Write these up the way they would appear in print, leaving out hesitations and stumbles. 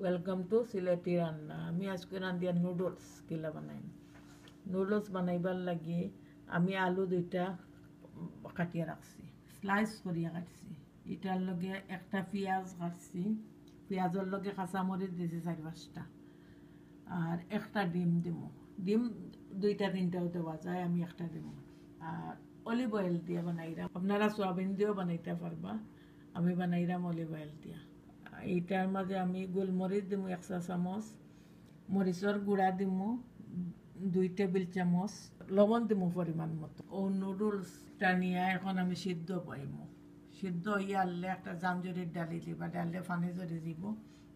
Welcome to Sylheti রান্না। আমি আজকে রান্ধিয়া নুডলস কিলা বানাইম। নুডলস বানাইবার লাগি আমি আলু দুইটা কাটিয়া রাখছি, স্লাইস করিয়া কাটছি। এটার লগে একটা পেঁয়াজ কাটছি, পেঁয়াজের লগে কাঁচামরিচ দিছি 4-5টা, আর একটা ডিম দিব। ডিম 2-3টাও দেওয়া যায়, আমি একটা দিব। আর অলিভ অয়েল দিয়ে বানাইরাম, আপনারা সোয়াবিন দিয়েও বানাইতে পারবা, আমি বানাইরাম অলিভ অয়েল দিয়া। এইটার মাঝে আমি গোলমরিচ দিমু 1 চা চামচ, মরিচর গুঁড়া দিমু 2 টেবিল চামচ, লবণ দিমু পরিমাণ মতো। ও নুডলসটা নিয়ে এখন আমি সিদ্ধ পাইমু। সিদ্ধ হইয়া আনলে একটা জামজরির ডালি দিবা, ডালে পানি জড়ি দিব,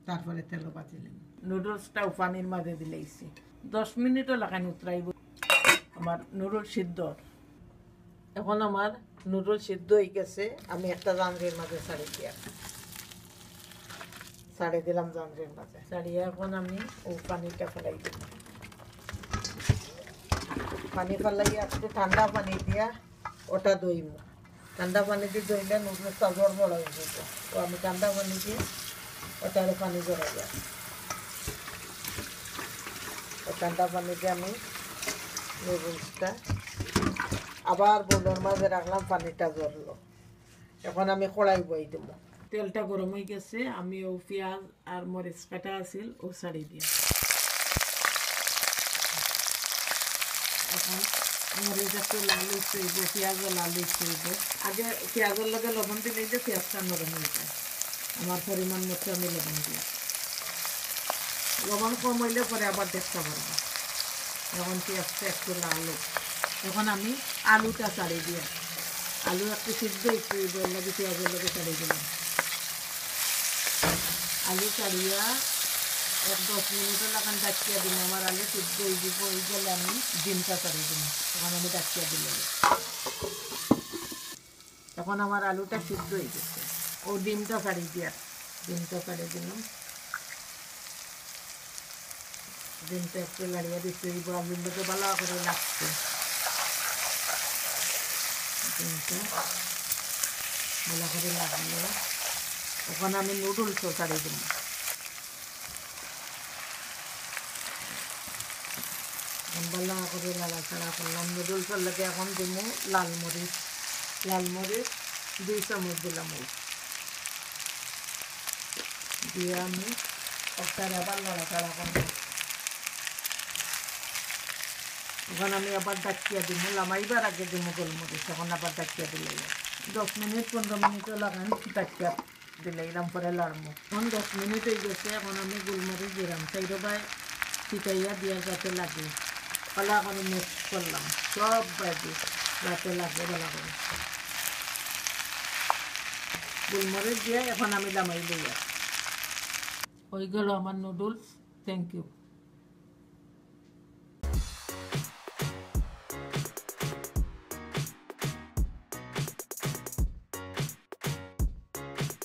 তারপরে তেল বাজি দিম। নুডলসটাও পানির মাঝে দিলেইছি 10 মিনিটও লাগাই উতরাইব আমার নুডলস সিদ্ধ। এখন আমার নুডলস সিদ্ধ হয়ে গেছে, আমি একটা জামজরির মাঝে ছাড়ি দিলাম জামজরির মাঝে। ছাড়িয়ে এখন আমি ও পানিটা ফেলাই দিব। পানি ফেলাই একটু ঠান্ডা পানি দিয়া ওটা দইম। ঠান্ডা পানি দিয়ে দইলে নুডলসটা বড় বড় হয়ে যাব। তো আমি ঠান্ডা পানি দিয়ে ওটারে পানি জড়াই যাই। ঠান্ডা পানি দিয়ে আমি নুডলসটা আবার বোলের মাঝে রাখলাম, পানিটা জ্বরলো। এখন আমি কড়াই বই দেব। তেলটা গরম হয়ে গেছে, আমি ও পেঁয়াজ আর মরিচ কাটা আছিল ও ছাড়ি দিয়ে এখন মরিচ একটু লাল হইতে হইব, পেঁয়াজও লাল হইতে হইব। আগে পেঁয়াজের লগে লবণ দিলেই যে পেঁয়াজটা নরম হয়ে যায়। আমার পরিমাণ মতো আমি লবণ দিই। লবণ কম হইলে পরে আবার দেখতে পারবো। এখন পেঁয়াজটা একটু লাল হোক, তখন আমি আলুটা ছাড়ি দিয়ে, আলু একটু সিদ্ধ একটু লাগে পেঁয়াজের লগে ছাড়িয়ে দিলাম। আলু ছাড়িয়া 1-10 মিনিটও লাগান ডাকিয়া দিন। আমার আলু সিদ্ধ হয়ে দিব, হয়ে গেলে আমি ডিমটা ছাড়িয়ে দিন। তখন আমি ডাকিয়া দিলে তখন আমার আলুটা সিদ্ধ হয়ে গেছে। ও ডিমটা ছাড়িয়ে দিয়া, ডিমটা ছাড়িয়ে দিলাম। ডিমটা একটু লাড়িয়ে দিতে হইব, ডিমটাকে ভালো করে লাগছে। ডিমটা ভালো করে লাগলো, তখন আমি নুডলসও ছাড়িয়ে দিলাম। ভালো করে লাড়াচাড়া করলাম। নুডলসের লাগে এখন দিব লাল মরিচ। 2 চামচ দিলাম। দিয়ে আমি একটা আবার লাড়াচাড়া করব। এখন আমি আবার ডাকিয়া দিব, লামাইবার আগে দিব গোলমরিচ, এখন আবার ডাকিয়া দিলে 10 মিনিট 15 মিনিটও লাগান ডাকিয়া দিলে এরম করে লাড়মো। এখন 10 মিনিট হয়ে গেছে, এখন আমি গোলমরিচ দিলাম, চাইরবাই ছিটাইয়া দিয়া যাতে লাগে। ভালো করে মিক্স করলাম সব বাজি যাতে লাগে ভালো করে। গোলমরিচ দিয়ে এখন আমি লামাই লইয়া হয়ে গেল আমার নুডলস। Thank you.